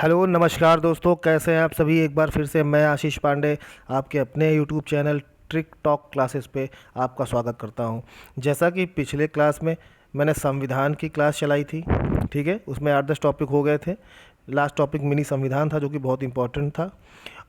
Hello नमस्कार दोस्तों, कैसे हैं आप सभी। एक बार फिर से मैं आशीष पांडे आपके अपने YouTube channel trick talk classes पे आपका स्वागत करता हूं। जैसा कि पिछले क्लास में मैंने संविधान की क्लास चलाई थी, ठीक है, उसमें 8-10 टॉपिक हो गए थे। लास्ट टॉपिक मिनी संविधान था जो कि बहुत इंपॉर्टेंट था।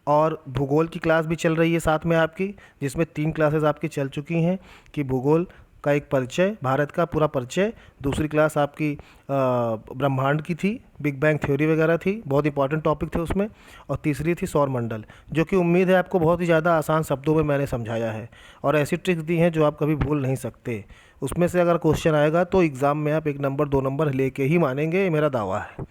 और भूगोल की क्लास भी चल रही है साथ में आपकी, जिसमें 3 क्लासेस आपकी चल चुकी हैं कि भूगोल का एक परिचय, भारत का पूरा परिचय। दूसरी क्लास आपकी ब्रह्मांड की थी, बिग बैंग थ्योरी वगैरह थी, बहुत इंपॉर्टेंट टॉपिक थे उसमें। और तीसरी थी सौर मंडल, जो कि उम्मीद है आपको बहुत ही ज़्यादा आसान शब्दों में मैंने समझाया है और ऐसी ट्रिक्स दी हैं जो आप कभी भूल नहीं सकते। उसमें से अगर क्वेश्चन आएगा तो एग्ज़ाम में आप 1 नंबर 2 नंबर लेके ही मानेंगे, ये मेरा दावा है।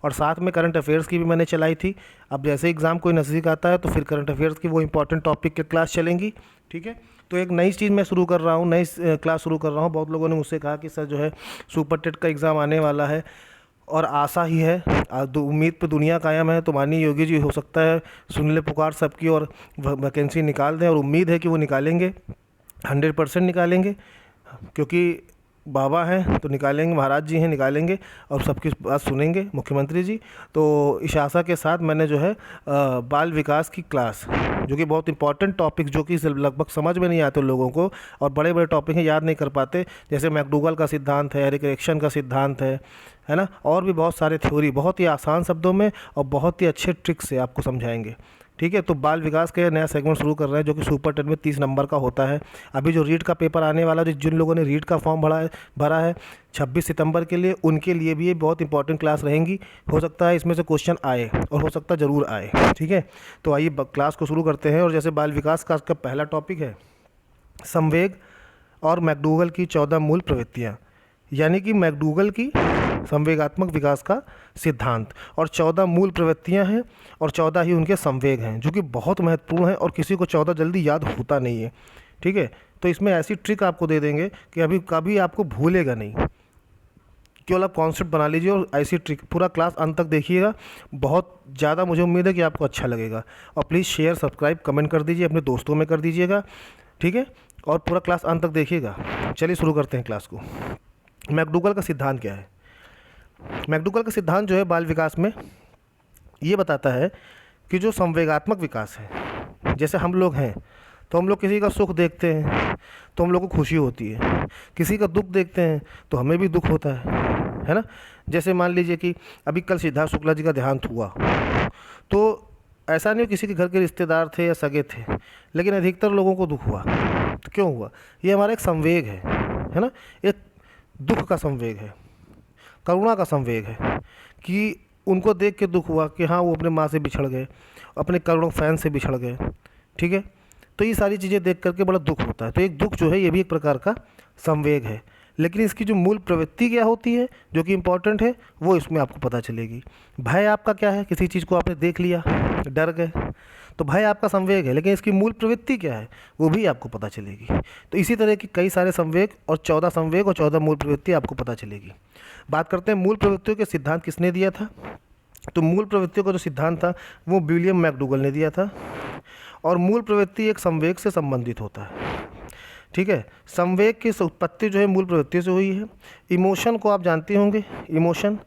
और साथ में करंट अफेयर्स की भी मैंने चलाई थी। अब जैसे एग्ज़ाम कोई नज़दीक आता है तो फिर करंट अफेयर्स की वो इंपॉर्टेंट टॉपिक की क्लास चलेंगी, ठीक है। तो एक नई चीज़ मैं शुरू कर रहा हूँ, नई क्लास शुरू कर रहा हूँ। बहुत लोगों ने मुझसे कहा कि सर जो है सुपर टेट का एग्ज़ाम आने वाला है और आशा ही है, उम्मीद पे दुनिया कायम है, तो माननीय योगी जी हो सकता है सुन ले पुकार सबकी और वैकेंसी निकाल दें। और उम्मीद है कि वो निकालेंगे, 100% निकालेंगे, क्योंकि बाबा हैं तो निकालेंगे, महाराज जी हैं निकालेंगे और सबकी बात सुनेंगे मुख्यमंत्री जी। तो इस आशा के साथ मैंने जो है बाल विकास की क्लास, जो कि बहुत इंपॉर्टेंट टॉपिक, जो कि लगभग समझ में नहीं आते लोगों को और बड़े बड़े टॉपिक हैं, याद नहीं कर पाते, जैसे मैकडूगल का सिद्धांत है, रिकरेक्शन का सिद्धांत है ना, और भी बहुत सारे थ्योरी बहुत ही आसान शब्दों में और बहुत ही अच्छे ट्रिक से आपको समझाएंगे, ठीक है। तो बाल विकास का नया सेगमेंट शुरू कर रहे हैं जो कि सुपर 10 में 30 नंबर का होता है। अभी जो रीट का पेपर आने वाला, जो जिन लोगों ने रीट का फॉर्म भरा है 26 सितंबर के लिए, उनके लिए भी ये बहुत इंपॉर्टेंट क्लास रहेंगी। हो सकता है इसमें से क्वेश्चन आए और हो सकता है ज़रूर आए, ठीक है। तो आइए क्लास को शुरू करते हैं। और जैसे बाल विकास का पहला टॉपिक है संवेग और मैकडूगल की 14 मूल प्रवृत्तियाँ, यानी कि मैकडूगल की संवेगात्मक विकास का सिद्धांत। और 14 मूल प्रवृत्तियां हैं और 14 ही उनके संवेग हैं, जो कि बहुत महत्वपूर्ण है और किसी को 14 जल्दी याद होता नहीं है, ठीक है। तो इसमें ऐसी ट्रिक आपको दे देंगे कि अभी कभी आपको भूलेगा नहीं। केवल आप कॉन्सेप्ट बना लीजिए और ऐसी ट्रिक पूरा क्लास अंत तक देखिएगा, बहुत ज़्यादा मुझे उम्मीद है कि आपको अच्छा लगेगा। और प्लीज़ शेयर सब्सक्राइब कमेंट कर दीजिए, अपने दोस्तों में कर दीजिएगा, ठीक है। और पूरा क्लास अंत तक देखिएगा। चलिए शुरू करते हैं क्लास को। मैकडूगल का सिद्धांत क्या है। मैकडूगल का सिद्धांत जो है बाल विकास में ये बताता है कि जो संवेगात्मक विकास है, जैसे हम लोग हैं तो हम लोग किसी का सुख देखते हैं तो हम लोग को खुशी होती है, किसी का दुख देखते हैं तो हमें भी दुख होता है ना। जैसे मान लीजिए कि अभी कल सिद्धार्थ शुक्ला जी का देहांत हुआ, तो ऐसा नहीं किसी के घर के रिश्तेदार थे या सगे थे, लेकिन अधिकतर लोगों को दुख हुआ। तो क्यों हुआ? ये हमारा एक संवेग है ना, एक दुख का संवेग है, करुणा का संवेग है कि उनको देख के दुख हुआ कि हाँ वो अपने माँ से बिछड़ गए, अपने करोड़ों फैन से बिछड़ गए, ठीक है। तो ये सारी चीज़ें देख करके बड़ा दुख होता है। तो एक दुख जो है ये भी एक प्रकार का संवेग है, लेकिन इसकी जो मूल प्रवृत्ति क्या होती है जो कि इम्पोर्टेंट है वो इसमें आपको पता चलेगी। भय आपका क्या है, किसी चीज़ को आपने देख लिया, डर गए, तो भय आपका संवेग है, लेकिन इसकी मूल प्रवृत्ति क्या है वो भी आपको पता चलेगी। तो इसी तरह की कई सारे संवेग और 14 संवेग और 14 मूल प्रवृत्ति आपको पता चलेगी। बात करते हैं मूल प्रवृत्तियों के सिद्धांत किसने दिया था। तो मूल प्रवृत्तियों का जो सिद्धांत था वो विलियम मैकडूगल ने दिया था। और मूल प्रवृत्ति एक संवेग से संबंधित होता है, ठीक है। संवेग की उत्पत्ति जो है मूल प्रवृत्ति से हुई है। इमोशन को आप जानते होंगे, इमोशन।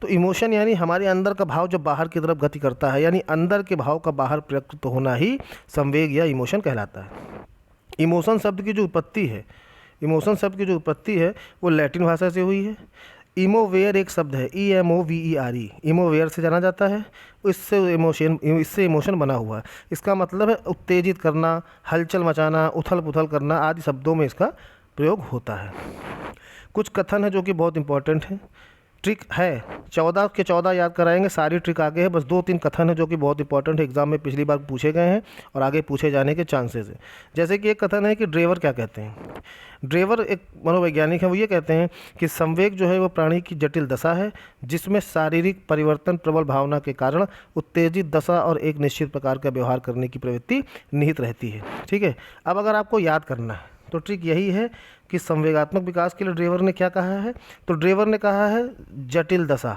तो इमोशन यानी हमारे अंदर का भाव जब बाहर की तरफ गति करता है, यानी अंदर के भाव का बाहर प्रकट होना ही संवेग या इमोशन कहलाता है। इमोशन शब्द की जो उत्पत्ति है, इमोशन शब्द की जो उत्पत्ति है वो लैटिन भाषा से हुई है। इमोवेयर एक शब्द है, EMOVERE, इमोवेयर से जाना जाता है। इससे इमोशन बना हुआ है। इसका मतलब है उत्तेजित करना, हलचल मचाना, उथल पुथल करना आदि शब्दों में इसका प्रयोग होता है। कुछ कथन है जो कि बहुत इंपॉर्टेंट है, ट्रिक है। 14 के 14 याद कराएंगे, सारी ट्रिक आगे है, बस 2-3 कथन है जो कि बहुत इंपॉर्टेंट है, एग्जाम में पिछली बार पूछे गए हैं और आगे पूछे जाने के चांसेस है। जैसे कि एक कथन है कि ड्रेवर क्या कहते हैं। ड्रेवर एक मनोवैज्ञानिक है, वो ये कहते हैं कि संवेग जो है वो प्राणी की जटिल दशा है जिसमें शारीरिक परिवर्तन प्रबल भावना के कारण उत्तेजित दशा और एक निश्चित प्रकार का व्यवहार करने की प्रवृत्ति निहित रहती है, ठीक है। अब अगर आपको याद करना है तो ट्रिक यही है कि संवेगात्मक विकास के लिए ड्रेवर ने क्या कहा है। तो ड्रेवर ने कहा है जटिल दशा।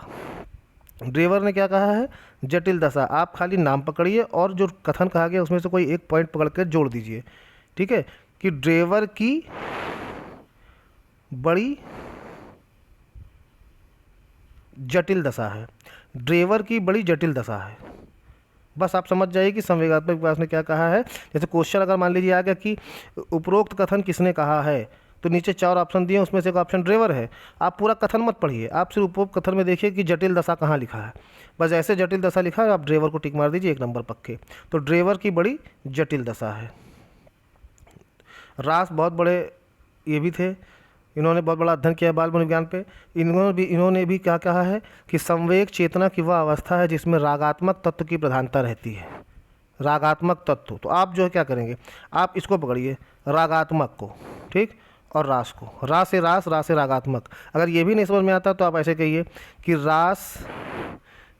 ड्रेवर ने क्या कहा है? जटिल दशा। आप खाली नाम पकड़िए और जो कथन कहा गया उसमें से कोई एक पॉइंट पकड़ कर जोड़ दीजिए, ठीक है। कि ड्रेवर की बड़ी जटिल दशा है। ड्रेवर की बड़ी जटिल दशा है। बस आप समझ जाइए कि संवेगात्मक विकास ने क्या कहा है। जैसे क्वेश्चन अगर मान लीजिए आ गया कि उपरोक्त कथन किसने कहा है, तो नीचे 4 ऑप्शन दिए, उसमें से एक ऑप्शन ड्रेवर है। आप पूरा कथन मत पढ़िए, आप सिर्फ उपरोक्त कथन में देखिए कि जटिल दशा कहाँ लिखा है। बस ऐसे जटिल दशा लिखा है, आप ड्रेवर को टिक मार दीजिए, 1 नंबर पक्के। तो ड्रेवर की बड़ी जटिल दशा है। रास बहुत बड़े ये भी थे, इन्होंने बहुत बड़ा अध्ययन किया है बाल मनोविज्ञान पे। इन्होंने भी क्या कहा है कि संवेग चेतना की वह अवस्था है जिसमें रागात्मक तत्व की प्रधानता रहती है। रागात्मक तत्व, तो आप जो है क्या करेंगे, आप इसको पकड़िए रागात्मक को, ठीक, और रास को, रास से रास, रास से रागात्मक। अगर ये भी नहीं समझ में आता तो आप ऐसे कहिए कि रास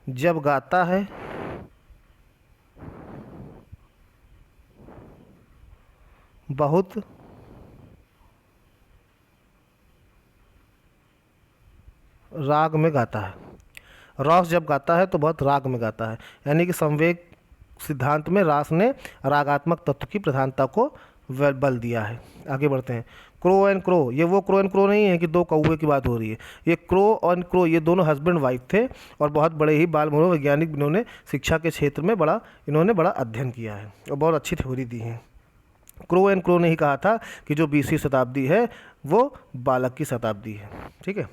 जब गाता है बहुत राग में गाता है। रास जब गाता है तो बहुत राग में गाता है, यानी कि संवेग सिद्धांत में रास ने रागात्मक तत्व की प्रधानता को बल दिया है। आगे बढ़ते हैं। क्रो एंड क्रो, ये वो क्रो एंड क्रो नहीं है कि 2 कौवे की बात हो रही है। ये क्रो और क्रो ये दोनों हस्बैंड वाइफ थे और बहुत बड़े ही बाल मनोवैज्ञानिक, इन्होंने शिक्षा के क्षेत्र में इन्होंने बड़ा अध्ययन किया है और बहुत अच्छी थ्योरी दी है। क्रो एंड क्रो ने ही कहा था कि जो 20वीं शताब्दी है वो बालक की शताब्दी है, ठीक है।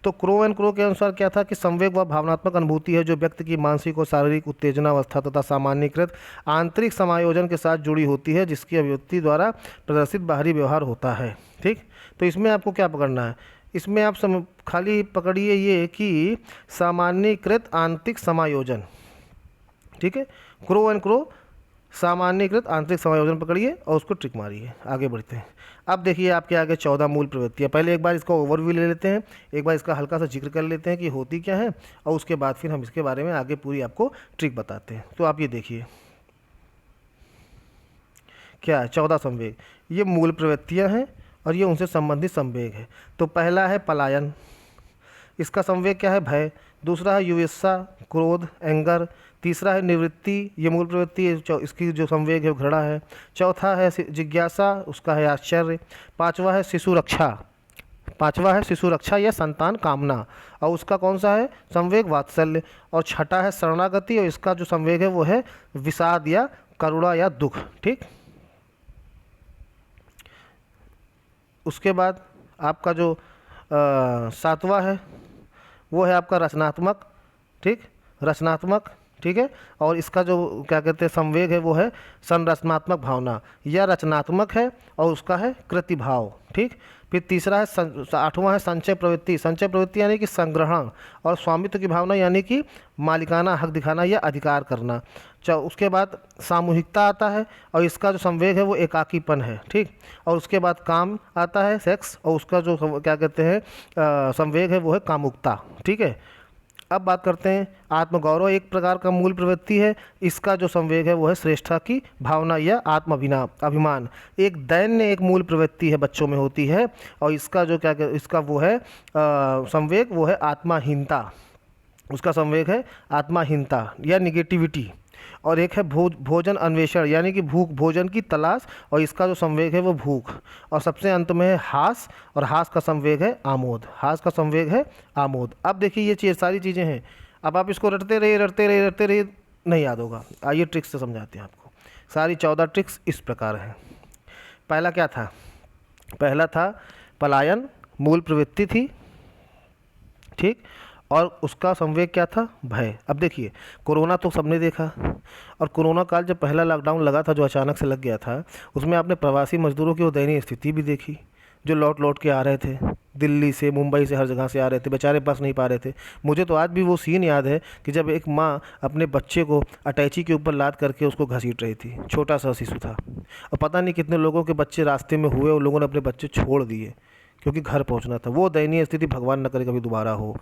तो क्रो एंड क्रो के अनुसार क्या था कि संवेग व भावनात्मक अनुभूति है जो व्यक्ति की मानसिक और शारीरिक उत्तेजना अवस्था तथा सामान्यीकृत आंतरिक समायोजन के साथ जुड़ी होती है, जिसकी अभिव्यक्ति द्वारा प्रदर्शित बाहरी व्यवहार होता है, ठीक। तो इसमें आपको क्या पकड़ना है, इसमें आप खाली पकड़िए ये कि सामान्यीकृत आंतरिक समायोजन, ठीक है। क्रो एंड क्रो सामान्यीकृत आंतरिक समायोजन पकड़िए और उसको ट्रिक मारिए। आगे बढ़ते हैं। अब देखिए आपके आगे 14 मूल प्रवृत्तियाँ। पहले एक बार इसका ओवरव्यू ले लेते हैं, एक बार इसका हल्का सा जिक्र कर लेते हैं कि होती क्या है, और उसके बाद फिर हम इसके बारे में आगे पूरी आपको ट्रिक बताते हैं। तो आप ये देखिए क्या है, 14 संवेग, ये मूल प्रवृत्तियाँ हैं और ये उनसे संबंधित संवेग है। तो पहला है पलायन, इसका संवेग क्या है, भय। दूसरा है युवेशा, क्रोध, एंगर। तीसरा है निवृत्ति, ये मूल प्रवृत्ति है, इसकी जो संवेग है घृणा है। चौथा है जिज्ञासा, उसका है आश्चर्य। पांचवा है शिशु रक्षा या संतान कामना, और उसका कौन सा है संवेग, वात्सल्य। और छठा है शरणागति, और इसका जो संवेग है वो है विषाद या करुणा या दुख, ठीक। उसके बाद आपका जो 7वां है वो है आपका रचनात्मक, ठीक, रचनात्मक, ठीक है। और इसका जो क्या कहते हैं संवेग है वो है संरचनात्मक भावना, यह रचनात्मक है और उसका है कृतिभाव, ठीक। फिर तीसरा है 8वां है संचय प्रवृत्ति। संचय प्रवृत्ति यानी कि संग्रहण, और स्वामित्व की भावना यानी कि मालिकाना हक दिखाना या अधिकार करना। उसके बाद सामूहिकता आता है और इसका जो संवेग है वो एकाकीपन है, ठीक। और उसके बाद काम आता है, सेक्स, और उसका जो क्या कहते हैं संवेग है वो है कामुकता, ठीक है। अब बात करते हैं आत्मगौरव, एक प्रकार का मूल प्रवृत्ति है। इसका जो संवेग है वो है श्रेष्ठता की भावना या अभिमान। एक दैन्य एक मूल प्रवृत्ति है, बच्चों में होती है, और इसका जो क्या इसका वो है संवेग वो है आत्माहीनता, उसका संवेग है आत्माहीनता या निगेटिविटी। और एक है भोजन अन्वेषण, यानी कि भोजन की तलाश, और इसका जो संवेग है वो भूख। और सबसे अंत में है हास, और हास का संवेग है आमोद, हास का संवेग है आमोद। अब देखिए ये सारी चीज़ें हैं, अब आप इसको रटते रहिए, नहीं याद होगा। आइए ट्रिक्स से समझाते हैं आपको। सारी 14 ट्रिक्स इस प्रकार हैं। पहला क्या था, पहला था पलायन, मूल प्रवृत्ति थी, ठीक, और उसका संवेग क्या था, भय। अब देखिए कोरोना तो सबने देखा, और कोरोना काल जब पहला लॉकडाउन लगा था जो अचानक से लग गया था, उसमें आपने प्रवासी मजदूरों की वो दयनीय स्थिति भी देखी, जो लौट के आ रहे थे दिल्ली से, मुंबई से, हर जगह से आ रहे थे, बेचारे बस नहीं पा रहे थे। मुझे तो आज भी वो सीन याद है कि जब एक माँ अपने बच्चे को अटैची के ऊपर लाद करके उसको घसीट रही थी, छोटा सा शिशु था, और पता नहीं कितने लोगों के बच्चे रास्ते में हुए, और लोगों ने अपने बच्चे छोड़ दिए क्योंकि घर पहुंचना था। वो दयनीय स्थिति भगवान न करे कभी दोबारा हो।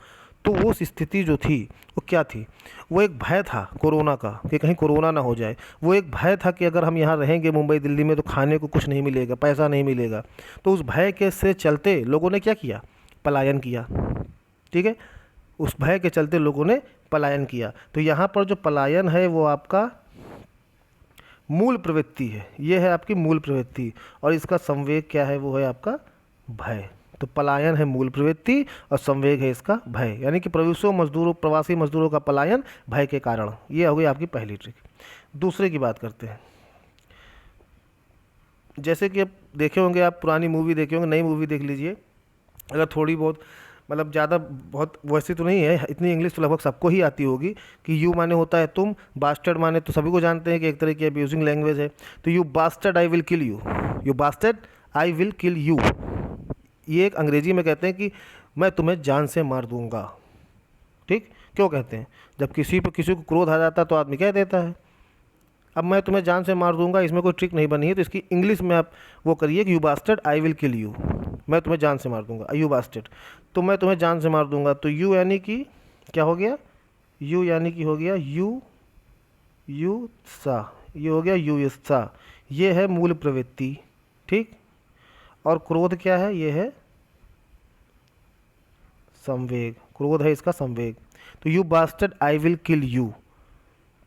तो वो स्थिति जो थी वो क्या थी, वो एक भय था कोरोना का कि कहीं कोरोना ना हो जाए। वो एक भय था कि अगर हम यहाँ रहेंगे मुंबई दिल्ली में तो खाने को कुछ नहीं मिलेगा, पैसा नहीं मिलेगा। तो उस भय के से चलते लोगों ने क्या किया, पलायन किया, ठीक है। उस भय के चलते लोगों ने पलायन किया। तो यहाँ पर जो पलायन है वो आपका मूल प्रवृत्ति है, ये है आपकी मूल प्रवृत्ति, और इसका संवेग क्या है, वो है आपका भय, तो पलायन है मूल प्रवृत्ति और संवेग है इसका भय, यानी कि प्रवासी मजदूरों का पलायन भय के कारण। ये हो गई आपकी पहली ट्रिक। दूसरे की बात करते हैं। जैसे कि अब देखे होंगे, आप पुरानी मूवी देखे होंगे, नई मूवी देख लीजिए, अगर थोड़ी बहुत मतलब ज़्यादा बहुत वैसी तो नहीं है, इतनी इंग्लिश तो लगभग सबको ही आती होगी कि यू माने होता है तुम, बास्टर्ड माने तो सभी को जानते हैं कि एक तरह की अब्यूजिंग लैंग्वेज है। तो you bastard I will kill you, you bastard I will kill you, ये एक अंग्रेजी में कहते हैं कि मैं तुम्हें जान से मार दूंगा। ठीक, क्यों कहते हैं? जब किसी को क्रोध आ जाता है तो आदमी कह देता है। अब मैं तुम्हें जान से मार दूंगा, इसमें कोई ट्रिक नहीं बनी है, तो इसकी इंग्लिश में आप वो करिए कि you bastard I will kill you, मैं तुम्हें जान से मार दूंगा, यू बास्टर्ड, तो मैं तुम्हें जान से मार दूंगा। तो यू यानी कि क्या हो गया? यू यानी कि हो गया यू सा, ये हो गया यू सा, ये है मूल प्रवृत्ति। ठीक, और क्रोध क्या है? ये है संवेग, क्रोध है इसका संवेग। तो you bastard I will kill you,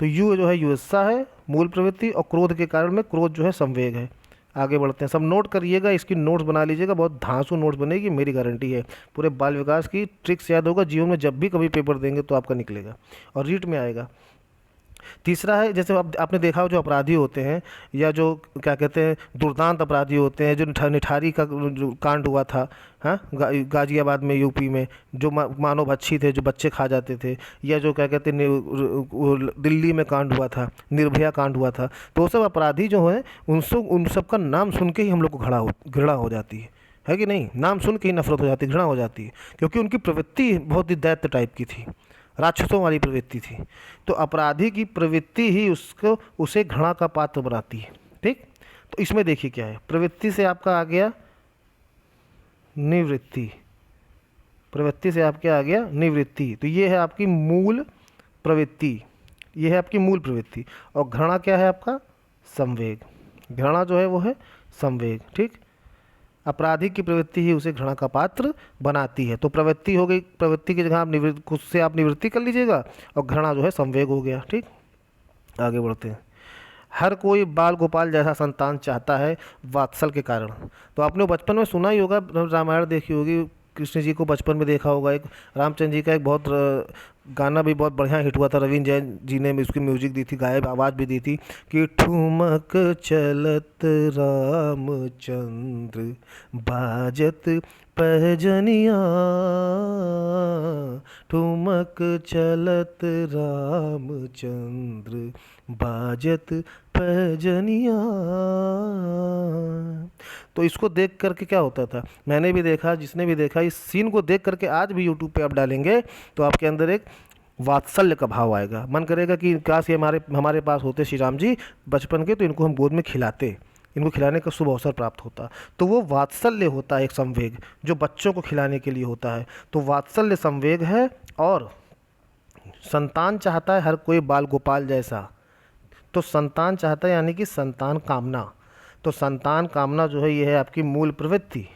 तो यू जो है युस्सा है मूल प्रवृत्ति, और क्रोध के कारण में क्रोध जो है संवेग है। आगे बढ़ते हैं, सब नोट करिएगा, इसकी नोट्स बना लीजिएगा, बहुत धांसू नोट्स बनेगी, मेरी गारंटी है। पूरे बाल विकास की ट्रिक्स याद होगा, जीवन में जब भी कभी पेपर देंगे तो आपका निकलेगा और रीट में आएगा। तीसरा है, जैसे अब आपने देखा हो जो अपराधी होते हैं, या जो क्या कहते हैं दुर्दांत अपराधी होते हैं, जो निठारी का जो कांड हुआ था, हाँ, गाजियाबाद में, यूपी में, जो मानव भक्षी थे, जो बच्चे खा जाते थे, या जो क्या कहते हैं दिल्ली में कांड हुआ था, निर्भया कांड हुआ था, तो वो सब अपराधी जो हैं उन सब का नाम सुन के ही हम लोग को घृणा हो जाती है कि नहीं? नाम सुन के ही नफरत हो जाती है, घृणा हो जाती है, क्योंकि उनकी प्रवृत्ति बहुत ही दैत्य टाइप की थी, राक्षसों वाली प्रवृत्ति थी। तो अपराधी की प्रवृत्ति ही उसे घृणा का पात्र बनाती है। ठीक, तो इसमें देखिए क्या है, प्रवृत्ति से आपका आ गया निवृत्ति, प्रवृत्ति से आपके आ गया निवृत्ति, तो ये है आपकी मूल प्रवृत्ति, ये है आपकी मूल प्रवृत्ति। और घृणा क्या है आपका? संवेग, घृणा जो है वो है संवेग। ठीक, अपराधी की प्रवृत्ति ही उसे घृणा का पात्र बनाती है। तो प्रवृत्ति हो गई, प्रवृत्ति की जगह आप खुद से आप निवृत्ति कर लीजिएगा, और घृणा जो है संवेग हो गया। ठीक, आगे बढ़ते हैं। हर कोई बाल गोपाल जैसा संतान चाहता है वात्सल के कारण। तो आपने बचपन में सुना ही होगा, रामायण देखी होगी, कृष्ण जी को बचपन में देखा होगा, एक रामचंद्र जी का एक बहुत गाना भी बहुत बढ़िया हिट हुआ था, रवीन जैन जी ने उसकी म्यूजिक दी थी, गायब आवाज़ भी दी थी कि ठुमक चलत रामचंद्र बाजत पहजनिया, ठुमक चलत रामचंद्र बाजत पहजनिया। तो इसको देख करके क्या होता था, मैंने भी देखा, जिसने भी देखा, इस सीन को देख करके आज भी यूट्यूब पे आप डालेंगे तो आपके अंदर एक वात्सल्य का भाव आएगा, मन करेगा कि काश ये हमारे पास होते श्री राम जी बचपन के, तो इनको हम गोद में खिलाते, इनको खिलाने का शुभ अवसर प्राप्त होता। तो वो वात्सल्य होता है, एक संवेग जो बच्चों को खिलाने के लिए होता है। तो वात्सल्य संवेग है, और संतान चाहता है हर कोई बाल गोपाल जैसा। तो संतान चाहता है यानी कि संतान कामना, तो संतान कामना जो है ये है आपकी मूल प्रवृत्ति,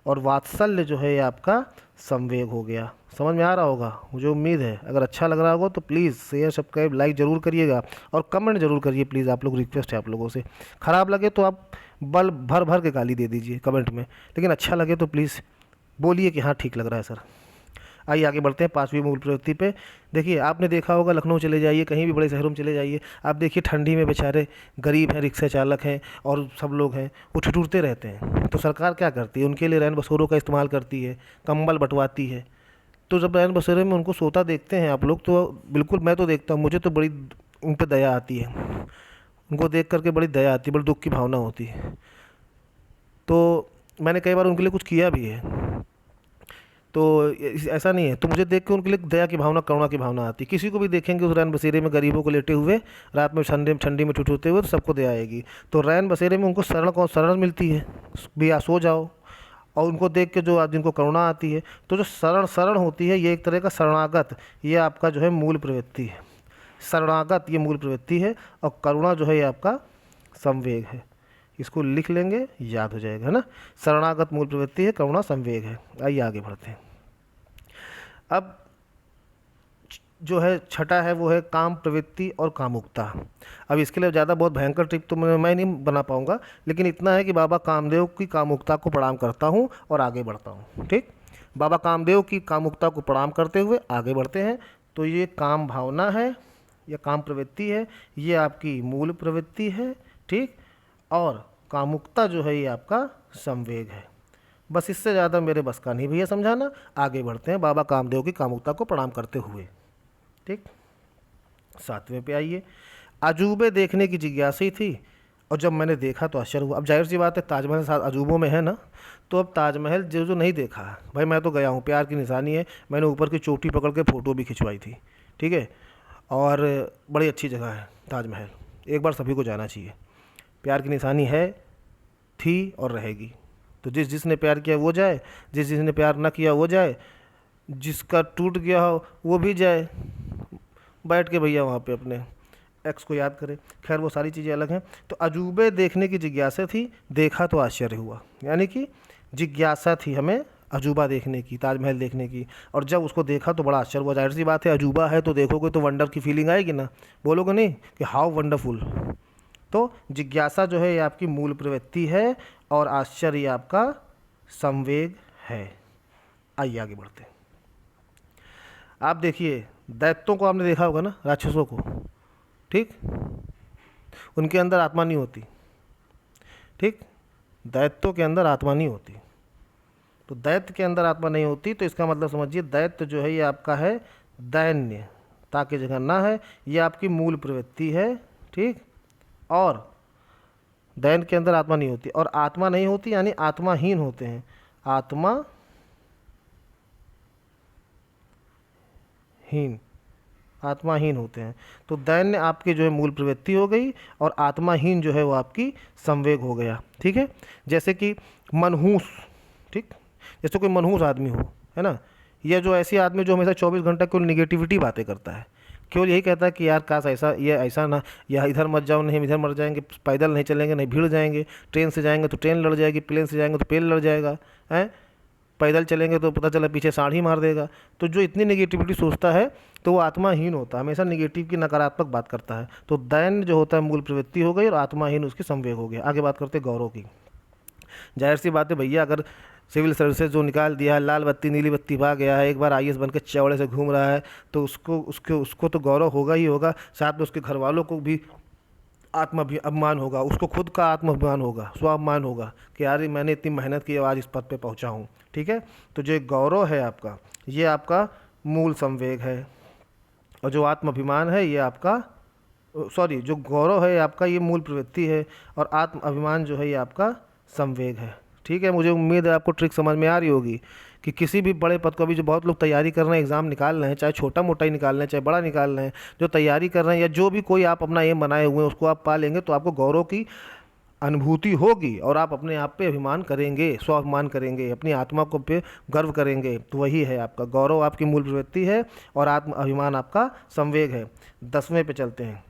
और वात्सल्य जो है ये आपका संवेग हो गया। समझ में आ रहा होगा, मुझे उम्मीद है। अगर अच्छा लग रहा होगा तो प्लीज़ शेयर सब्सक्राइब लाइक ज़रूर करिएगा, और कमेंट ज़रूर करिए प्लीज़, आप लोग, रिक्वेस्ट है आप लोगों से। ख़राब लगे तो आप बल भर भर के गाली दे दीजिए कमेंट में, लेकिन अच्छा लगे तो प्लीज़ बोलिए कि हाँ ठीक लग रहा है सर। आइए आगे बढ़ते हैं पांचवी मूल प्रवृत्ति पे। देखिए, आपने देखा होगा, लखनऊ चले जाइए, कहीं भी बड़े शहरों में चले जाइए, आप देखिए ठंडी में बेचारे गरीब हैं, रिक्शा चालक हैं और सब लोग हैं, वो ठिठुरते रहते हैं। तो सरकार क्या करती है, उनके लिए रैन बसेरों का इस्तेमाल करती है, कंबल बंटवाती है। तो जब रैन बसेरे में उनको सोता देखते हैं आप लोग, तो बिल्कुल मैं तो देखता हूँ, मुझे तो बड़ी उन पर दया आती है, उनको देख करके बड़ी दया आती है, बड़ी दुख की भावना होती है। तो मैंने कई बार उनके लिए कुछ किया भी है, तो ऐसा नहीं है, तो मुझे देख के उनके लिए दया की भावना, करुणा की भावना आती है। किसी को भी देखेंगे उस रैन बसेरे में गरीबों को लेटे हुए, रात में ठंडी में ठुठुरते हुए, तो सबको दया आएगी। तो रैन बसेरे में उनको शरण मिलती है, भैया सो जाओ, और उनको देख के जो जिनको करुणा आती है, तो जो शरण होती है, ये एक तरह का शरणागत, ये आपका जो है मूल प्रवृत्ति है। शरणागत ये मूल प्रवृत्ति है, और करुणा जो है ये आपका संवेग है। इसको लिख लेंगे, याद हो जाएगा, है ना। शरणागत मूल प्रवृत्ति है, करुणा संवेग है। आइए आगे बढ़ते हैं। अब जो है छठा है वो है काम प्रवृत्ति और कामुकता। अब इसके लिए ज़्यादा बहुत भयंकर ट्रिक तो मैं नहीं बना पाऊँगा, लेकिन इतना है कि बाबा कामदेव की कामुकता को प्रणाम करता हूँ और आगे बढ़ता हूँ। ठीक, बाबा कामदेव की कामुकता को प्रणाम करते हुए आगे बढ़ते हैं। तो ये काम भावना है या काम प्रवृत्ति है, ये आपकी मूल प्रवृत्ति है। ठीक, और कामुकता जो है ये आपका संवेग है। बस इससे ज़्यादा मेरे बस का नहीं भैया समझाना। आगे बढ़ते हैं बाबा कामदेव की कामुकता को प्रणाम करते हुए। ठीक, 7वें पे आइए। अजूबे देखने की जिज्ञासा ही थी और जब मैंने देखा तो आश्चर्य हुआ। अब जाहिर सी बात है, ताजमहल 7 अजूबों में है ना, तो अब ताजमहल जो जो नहीं देखा भाई, मैं तो गया हूँ, प्यार की निशानी है। मैंने ऊपर की चोटी पकड़ के फ़ोटो भी खिंचवाई थी। ठीक है, और बड़ी अच्छी जगह है ताजमहल, एक बार सभी को जाना चाहिए। प्यार की निशानी है, थी और रहेगी। तो जिस जिसने प्यार किया वो जाए, जिस जिसने प्यार ना किया वो जाए, जिसका टूट गया हो वो भी जाए, बैठ के भैया वहाँ पे अपने एक्स को याद करे। खैर वो सारी चीज़ें अलग हैं। तो अजूबे देखने की जिज्ञासा थी, देखा तो आश्चर्य हुआ, यानी कि जिज्ञासा थी हमें अजूबा देखने की, ताजमहल देखने की, और जब उसको देखा तो बड़ा आश्चर्य हुआ। जाहिर सी बात है, अजूबा है तो देखोगे तो वंडर की फीलिंग आएगी ना, बोलोगे नहीं कि हाउ वंडरफुल। तो जिज्ञासा जो है ये आपकी मूल प्रवृत्ति है और आश्चर्य आपका संवेग है। आइए आगे बढ़ते हैं। आप देखिए, दैत्यों को आपने देखा होगा ना, राक्षसों को। ठीक, उनके अंदर आत्मा नहीं होती। ठीक, दैत्यों के अंदर आत्मा नहीं होती। तो दैत्य के अंदर आत्मा नहीं होती तो इसका मतलब समझिए, दैत्य जो है ये आपका है दैन्य, ताकि जगह ना है, ये आपकी मूल प्रवृत्ति है। ठीक, और दैन्य के अंदर आत्मा नहीं होती, और आत्मा नहीं होती यानी आत्माहीन होते हैं, आत्माहीन होते हैं। तो दैन्य आपकी जो है मूल प्रवृत्ति हो गई और आत्माहीन जो है वो आपकी संवेग हो गया। ठीक है, जैसे कि मनहूस। ठीक, जैसे कोई मनहूस आदमी हो, है ना, या जो ऐसी आदमी जो हमेशा 24 घंटा केवल निगेटिविटी बातें करता है, केवल यही कहता है कि यार काश ऐसा, ये ऐसा ना, या इधर मत जाओ, नहीं हम इधर मर जाएंगे, पैदल नहीं चलेंगे, नहीं भीड़ जाएंगे, ट्रेन से जाएंगे तो ट्रेन लड़ जाएगी, प्लेन से जाएंगे तो प्लेन लड़ जाएगा, हैं, पैदल चलेंगे तो पता चला पीछे साढ़ी मार देगा। तो जो इतनी नेगेटिविटी सोचता है तो वो आत्माहीन होता है, हमेशा नेगेटिव की नकारात्मक बात करता है। तो दैन जो होता है मूल प्रवृत्ति हो गई और आत्माहीन उसकी संवेग हो गया। आगे बात करते हैं गौरव की। जाहिर सी बात है भैया, अगर सिविल सर्विसेज जो निकाल दिया है, लाल बत्ती नीली बत्ती पा गया है, एक बार आईएएस बन के चौड़े से घूम रहा है, तो उसको तो गौरव होगा ही होगा, साथ में उसके घर वालों को भी अभिमान होगा, उसको खुद का आत्माभिमान होगा, स्वाभिमान होगा कि यार मैंने इतनी मेहनत की, आज इस पद पे पहुंचा हूँ। ठीक है, तो जो गौरव है आपका, ये आपका मूल संवेग है, और जो आत्माभिमान है ये आपका, सॉरी, जो गौरव है आपका ये मूल प्रवृत्ति है, और आत्म अभिमान जो है ये आपका संवेग है। ठीक है, मुझे उम्मीद है आपको ट्रिक समझ में आ रही होगी कि किसी भी बड़े पद को, अभी जो बहुत लोग तैयारी कर रहे हैं, एग्ज़ाम निकाल रहे हैं, चाहे छोटा मोटा ही निकाल रहे हैं चाहे बड़ा निकाल रहे हैं, जो तैयारी कर रहे हैं या जो भी कोई आप अपना एम बनाए हुए हैं उसको आप पा लेंगे तो आपको गौरव की अनुभूति होगी और आप अपने आप पे अभिमान करेंगे, स्वाभिमान करेंगे, अपनी आत्मा को पे गर्व करेंगे। तो वही है आपका गौरव, आपकी मूल प्रवृत्ति है और आत्म अभिमान आपका संवेग है। 10वें पे चलते हैं।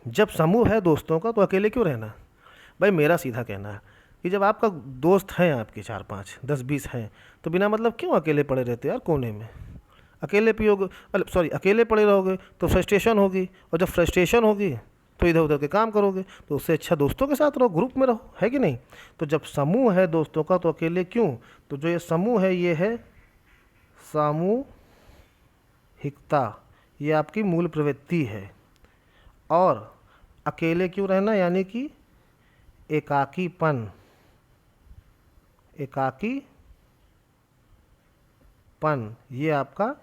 जब समूह है दोस्तों का तो अकेले क्यों रहना। भाई मेरा सीधा कहना है कि जब आपका दोस्त हैं, आपके 4-5 10-20 हैं, तो बिना मतलब क्यों अकेले पड़े रहते यार कोने में। अकेले पियोगे, सॉरी, अकेले पड़े रहोगे तो फ्रस्ट्रेशन होगी, और जब फ्रस्ट्रेशन होगी तो इधर उधर के काम करोगे, तो उससे अच्छा दोस्तों के साथ रहो, ग्रुप में रहो, है कि नहीं। तो जब समूह है दोस्तों का तो अकेले क्यों। तो जो ये समूह है ये है सामूहिकता, ये आपकी मूल प्रवृत्ति है। और अकेले क्यों रहना, यानी कि एकाकीपन, ये आपका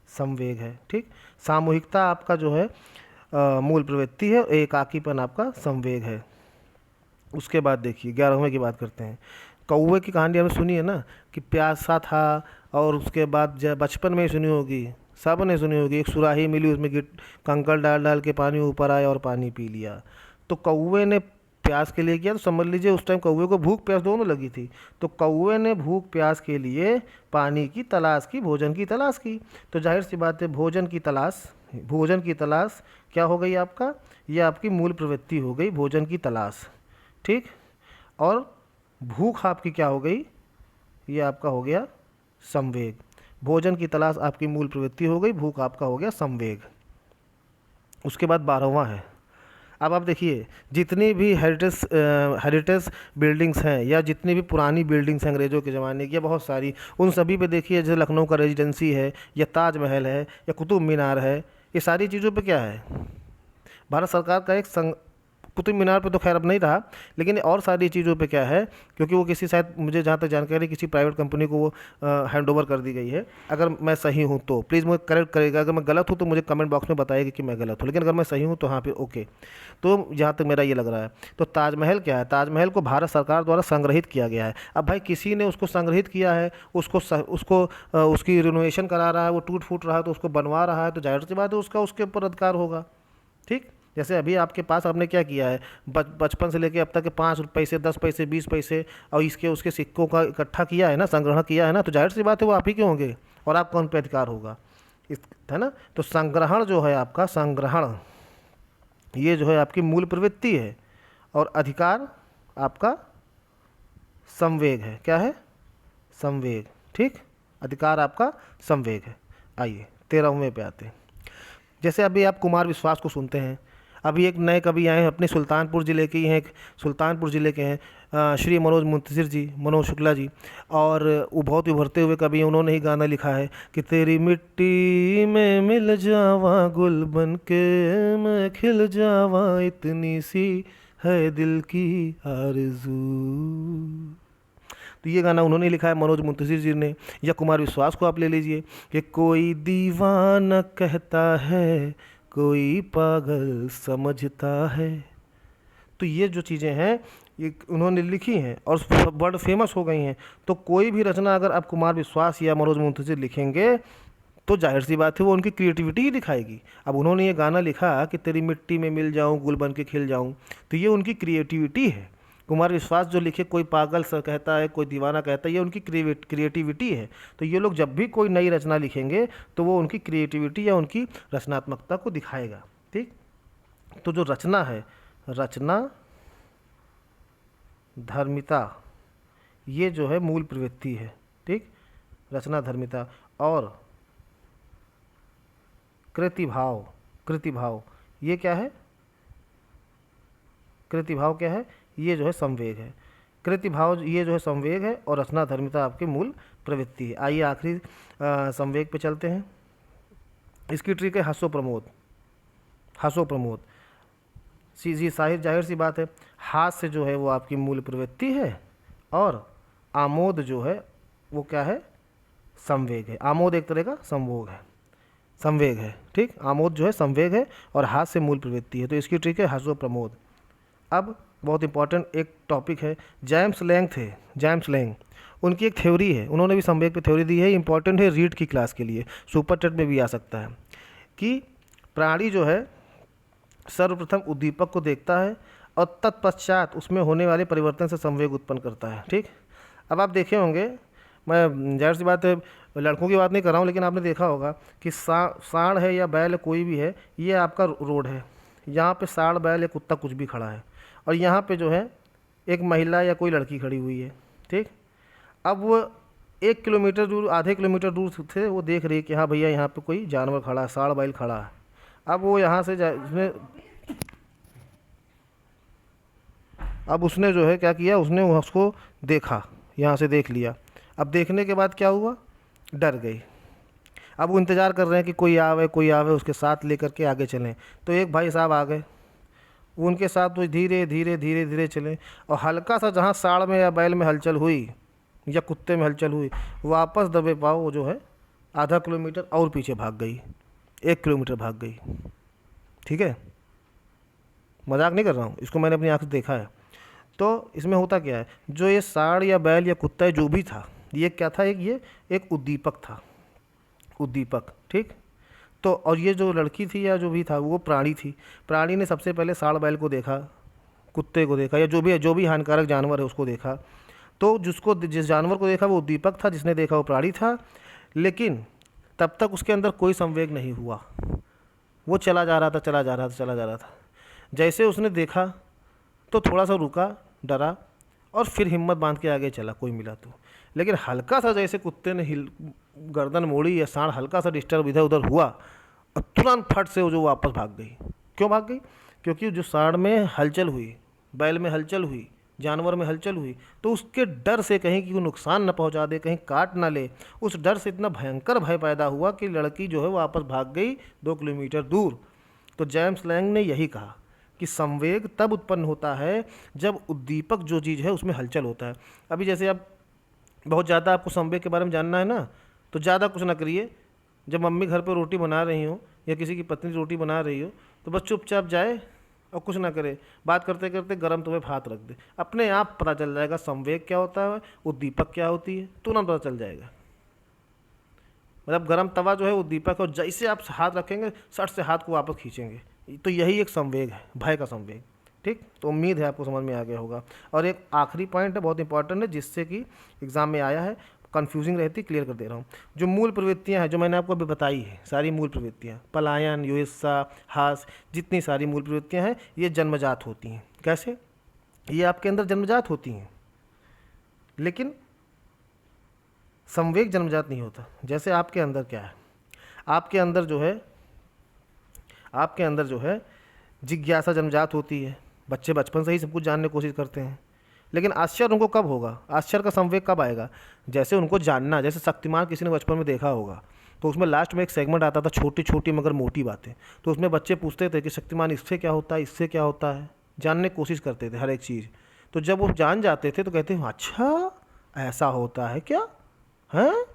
संवेग है। ठीक, सामूहिकता आपका जो है मूल प्रवृत्ति है, एकाकीपन आपका संवेग है। उसके बाद देखिए 11वें की बात करते हैं। कौवे की कहानी हमने सुनी है ना कि प्यासा था, और उसके बाद जब बचपन में ही सुनी होगी, सब ने सुनी होगी, एक सुराही मिली उसमें कंकड़ डाल डाल के पानी ऊपर आया और पानी पी लिया। तो कौवे ने प्यास के लिए किया, तो समझ लीजिए उस टाइम कौवे को भूख प्यास दोनों लगी थी। तो कौवे ने भूख प्यास के लिए पानी की तलाश की, भोजन की तलाश की। तो जाहिर सी बात है भोजन की तलाश क्या हो गई आपका, ये आपकी मूल प्रवृत्ति हो गई, भोजन की तलाश। ठीक, और भूख आपकी क्या हो गई, ये आपका हो गया संवेग। भोजन की तलाश आपकी मूल प्रवृत्ति हो गई, भूख आपका हो गया संवेग। उसके बाद 12वां है, अब आप देखिए जितनी भी हेरिटेज बिल्डिंग्स हैं या जितनी भी पुरानी बिल्डिंग्स हैं अंग्रेज़ों के ज़माने की, या बहुत सारी, उन सभी पे देखिए, जैसे लखनऊ का रेजिडेंसी है या ताजमहल है या कुतुब मीनार है, ये सारी चीज़ों पे क्या है, भारत सरकार का एक संग, कुतुब मीनार पे तो खैर अब नहीं रहा, लेकिन और सारी चीज़ों पे क्या है, क्योंकि वो किसी, शायद मुझे जहाँ तक जानकारी, किसी प्राइवेट कंपनी को वो हैंड ओवर कर दी गई है। अगर मैं सही हूँ तो प्लीज़ मुझे करेक्ट करेगा, अगर मैं गलत हूँ तो मुझे कमेंट बॉक्स में बताइएगा कि मैं गलत हूँ, लेकिन अगर मैं सही हूँ तो हाँ फिर ओके। तो जहाँ तक मेरा ये लग रहा है, तो ताजमहल क्या है, ताजमहल को भारत सरकार द्वारा संग्रहित किया गया है। अब भाई किसी ने उसको संग्रहित किया है, उसकी रिनोवेशन करा रहा है, वो टूट फूट रहा है तो उसको बनवा रहा है, तो जाहिर सी बात है उसका उसके ऊपर अधिकार होगा। ठीक, जैसे अभी आपके पास आपने क्या किया है, बचपन से लेके अब तक के 5 पैसे, 10 पैसे, 20 पैसे और इसके उसके सिक्कों का इकट्ठा किया है ना, संग्रहण किया है ना, तो जाहिर सी बात है वो आप ही के होंगे और आपका उन पर अधिकार होगा, इस, है ना। तो संग्रहण जो है आपका, संग्रहण ये जो है आपकी मूल प्रवृत्ति है, और अधिकार आपका संवेग है। क्या है, संवेग। ठीक, अधिकार आपका संवेग है। आइए 13वें पे आते हैं। जैसे अभी आप कुमार विश्वास को सुनते हैं, अभी एक नए कवि आए हैं अपने सुल्तानपुर ज़िले के ही हैं, सुल्तानपुर ज़िले के हैं, श्री मनोज मुंतशिर जी, मनोज शुक्ला जी, और वो बहुत उभरते हुए कवि हैं। उन्होंने ही गाना लिखा है कि तेरी मिट्टी में मिल जावा गुल बन के मैं खिल जावा, इतनी सी है दिल की आरज़ू। तो ये गाना उन्होंने लिखा है, मनोज मुंतशिर जी ने। या कुमार विश्वास को आप ले लीजिए कि कोई दीवाना कहता है, कोई पागल समझता है। तो ये जो चीज़ें हैं ये उन्होंने लिखी हैं और वर्ड फेमस हो गई हैं। तो कोई भी रचना अगर आप कुमार विश्वास या मनोज मुंतशिर लिखेंगे तो जाहिर सी बात है वो उनकी क्रिएटिविटी ही दिखाएगी। अब उन्होंने ये गाना लिखा कि तेरी मिट्टी में मिल जाऊं गुल बन के खिल जाऊं, तो ये उनकी क्रिएटिविटी है। कुमार विश्वास जो लिखे, कोई पागल सा कहता है, कोई दीवाना कहता है, ये उनकी क्रिएटिविटी है। तो ये लोग जब भी कोई नई रचना लिखेंगे तो वो उनकी क्रिएटिविटी या उनकी रचनात्मकता को दिखाएगा। ठीक, तो जो रचना है, रचना धर्मिता, ये जो है मूल प्रवृत्ति है। ठीक, रचना धर्मिता। और कृतिभाव, कृतिभाव ये क्या है, कृतिभाव क्या है, ये जो है संवेग है। कृतिभाव ये जो है संवेग है और रचना धर्मिता आपकी मूल प्रवृत्ति है। आइए आखिरी संवेग पे चलते हैं। इसकी ट्रिक है हास्यो प्रमोद। हास्यो प्रमोद जी जाहिर सी बात है, हास्य जो है वो आपकी मूल प्रवृत्ति है और आमोद जो है वो क्या है, संवेग है। आमोद एक तरह का संभोग है, संवेग है। ठीक, आमोद जो है संवेग है और हास्य मूल प्रवृत्ति है। तो इसकी ट्रिक है हास्यो प्रमोद। अब बहुत इंपॉर्टेंट एक टॉपिक है, जेम्स लैंग थे, जेम्स लैंग, उनकी एक थ्योरी है, उन्होंने भी संवेग पे थ्योरी दी है, इंपॉर्टेंट है रीट की क्लास के लिए, सुपर टेट में भी आ सकता है। कि प्राणी जो है सर्वप्रथम उद्दीपक को देखता है और तत्पश्चात उसमें होने वाले परिवर्तन से संवेग उत्पन्न करता है। ठीक, अब आप देखे होंगे, मैं जाहिर सी बात है लड़कों की बात नहीं कर रहा हूँ, लेकिन आपने देखा होगा कि सांड है या बैल है, कोई भी है, ये आपका रोड है, यहाँ पे सांड बैल या कुत्ता कुछ भी खड़ा है और यहाँ पे जो है एक महिला या कोई लड़की खड़ी हुई है। ठीक, अब वो 1 किलोमीटर दूर, आधे किलोमीटर दूर थे, वो देख रही है कि हाँ भैया यहाँ पे कोई जानवर खड़ा है, सांड बैल खड़ा है। अब वो यहाँ से उसने जो है क्या किया, उसने उसको देखा, यहाँ से देख लिया। अब देखने के बाद क्या हुआ, डर गई। अब वो इंतज़ार कर रहे हैं कि कोई आवे, कोई आवे, उसके साथ लेकर के आगे चलें। तो एक भाई साहब आ गए, वो उनके साथ तो धीरे धीरे धीरे धीरे चले और हल्का सा जहाँ सांड में या बैल में हलचल हुई या कुत्ते में हलचल हुई, वापस दबे पाओ वो जो है आधा किलोमीटर और पीछे भाग गई, 1 किलोमीटर भाग गई। ठीक है, मजाक नहीं कर रहा हूँ, इसको मैंने अपनी आँख से देखा है। तो इसमें होता क्या है, जो ये सांड या बैल या कुत्ता जो भी था, ये क्या था, एक उद्दीपक था, उद्दीपक। ठीक, तो और ये जो लड़की थी या जो भी था वो प्राणी थी। प्राणी ने सबसे पहले सांड बैल को देखा, कुत्ते को देखा, या जो भी हानिकारक जानवर है उसको देखा। तो जिस जानवर को देखा वो उद्दीपक था, जिसने देखा वो प्राणी था, लेकिन तब तक उसके अंदर कोई संवेग नहीं हुआ, वो चला जा रहा था, चला जा रहा था, चला जा रहा था। जैसे उसने देखा तो थोड़ा सा रुका, डरा और फिर हिम्मत बांध के आगे चला, कोई मिला तो। लेकिन हल्का सा जैसे कुत्ते ने हिल गर्दन मोड़ी या सांड हल्का सा डिस्टर्ब इधर उधर हुआ और तुरंत फट से वो जो वापस भाग गई। क्यों भाग गई? क्योंकि जो सांड में हलचल हुई, बैल में हलचल हुई, जानवर में हलचल हुई, तो उसके डर से कहीं कि वो नुकसान न पहुंचा दे, कहीं काट ना ले, उस डर से इतना भयंकर भय पैदा हुआ कि लड़की जो है वापस भाग गई 2 किलोमीटर दूर। तो जेम्स लैंग ने यही कहा कि संवेग तब उत्पन्न होता है जब उद्दीपक जो चीज़ है उसमें हलचल होता है। अभी जैसे आप बहुत ज़्यादा आपको संवेग के बारे में जानना है ना, तो ज़्यादा कुछ ना करिए। जब मम्मी घर पर रोटी बना रही हो या किसी की पत्नी रोटी बना रही हो तो बस चुपचाप जाए और कुछ ना करे, बात करते करते गरम तवे पर हाथ रख दे, अपने आप पता चल जाएगा संवेग क्या होता है, उद्दीपक क्या होती है, तुरंत पता चल जाएगा। मतलब गरम तवा जो है उद्दीपक है, और जैसे आप हाथ रखेंगे सट से हाथ को वापस खींचेंगे, तो यही एक संवेग है, भय का संवेग। ठीक, तो उम्मीद है आपको समझ में आ गया होगा। और एक आखिरी पॉइंट है, बहुत इंपॉर्टेंट है, जिससे कि एग्ज़ाम में आया है, कन्फ्यूजिंग रहती, क्लियर कर दे रहा हूँ। जो मूल प्रवृत्तियाँ हैं जो मैंने आपको अभी बताई है, सारी मूल प्रवृत्तियाँ, पलायन, युत्सा, हास, जितनी सारी मूल प्रवृत्तियाँ हैं ये जन्मजात होती हैं। कैसे? ये आपके अंदर जन्मजात होती हैं, लेकिन संवेग जन्मजात नहीं होता। जैसे आपके अंदर क्या है, आपके अंदर जो है जिज्ञासा जन्मजात होती है। बच्चे बचपन से ही सब कुछ जानने की कोशिश करते हैं, लेकिन आश्चर्य उनको कब होगा, आश्चर्य का संवेग कब आएगा? जैसे उनको जानना, जैसे शक्तिमान किसी ने बचपन में देखा होगा, तो उसमें लास्ट में एक सेगमेंट आता था, छोटी छोटी मगर मोटी बातें। तो उसमें बच्चे पूछते थे कि शक्तिमान इससे क्या होता है, इससे क्या होता है, जानने की कोशिश करते थे हर एक चीज़। तो जब वो जान जाते थे तो कहते हैं अच्छा ऐसा होता है क्या, हैं?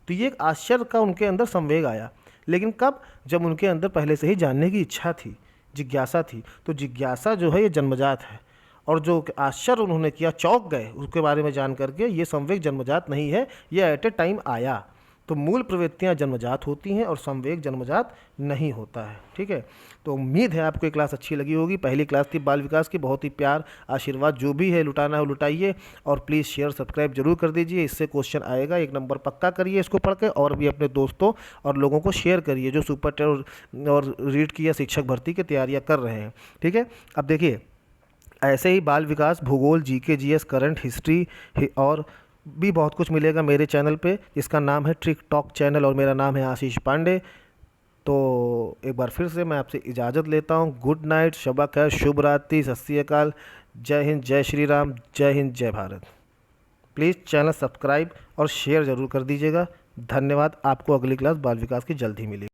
तो ये एक आश्चर्य का उनके अंदर संवेग आया। लेकिन कब? जब उनके अंदर पहले से ही जानने की इच्छा थी, जिज्ञासा थी। तो जिज्ञासा जो है ये जन्मजात है, और जो आश्चर्य उन्होंने किया, चौंक गए उसके बारे में जान करके, ये संवेग जन्मजात नहीं है, ये एट ए टाइम आया। तो मूल प्रवृत्तियाँ जन्मजात होती हैं और संवेग जन्मजात नहीं होता है। ठीक है, तो उम्मीद है आपको ये क्लास अच्छी लगी होगी। पहली क्लास थी बाल विकास की, बहुत ही प्यार आशीर्वाद जो भी है लुटाना है लुटाइए, और प्लीज़ शेयर सब्सक्राइब जरूर कर दीजिए, इससे क्वेश्चन आएगा 1 नंबर पक्का करिए इसको पढ़ के, और भी अपने दोस्तों और लोगों को शेयर करिए जो सुपर टेट और रीट की या शिक्षक भर्ती की तैयारियाँ कर रहे हैं। ठीक है, अब देखिए ऐसे ही बाल विकास, भूगोल, जीके, जीएस, करंट, हिस्ट्री और भी बहुत कुछ मिलेगा मेरे चैनल पे, जिसका नाम है ट्रिक टॉक चैनल, और मेरा नाम है आशीष पांडे। तो एक बार फिर से मैं आपसे इजाज़त लेता हूँ। गुड नाइट, शबा खैर, शुभ रात्रि, सत श्री अकाल, जय हिंद, जय श्री राम, जय हिंद, जय भारत। प्लीज़ चैनल सब्सक्राइब और शेयर ज़रूर कर दीजिएगा। धन्यवाद। आपको अगली क्लास बाल विकास की जल्द ही मिलेगी।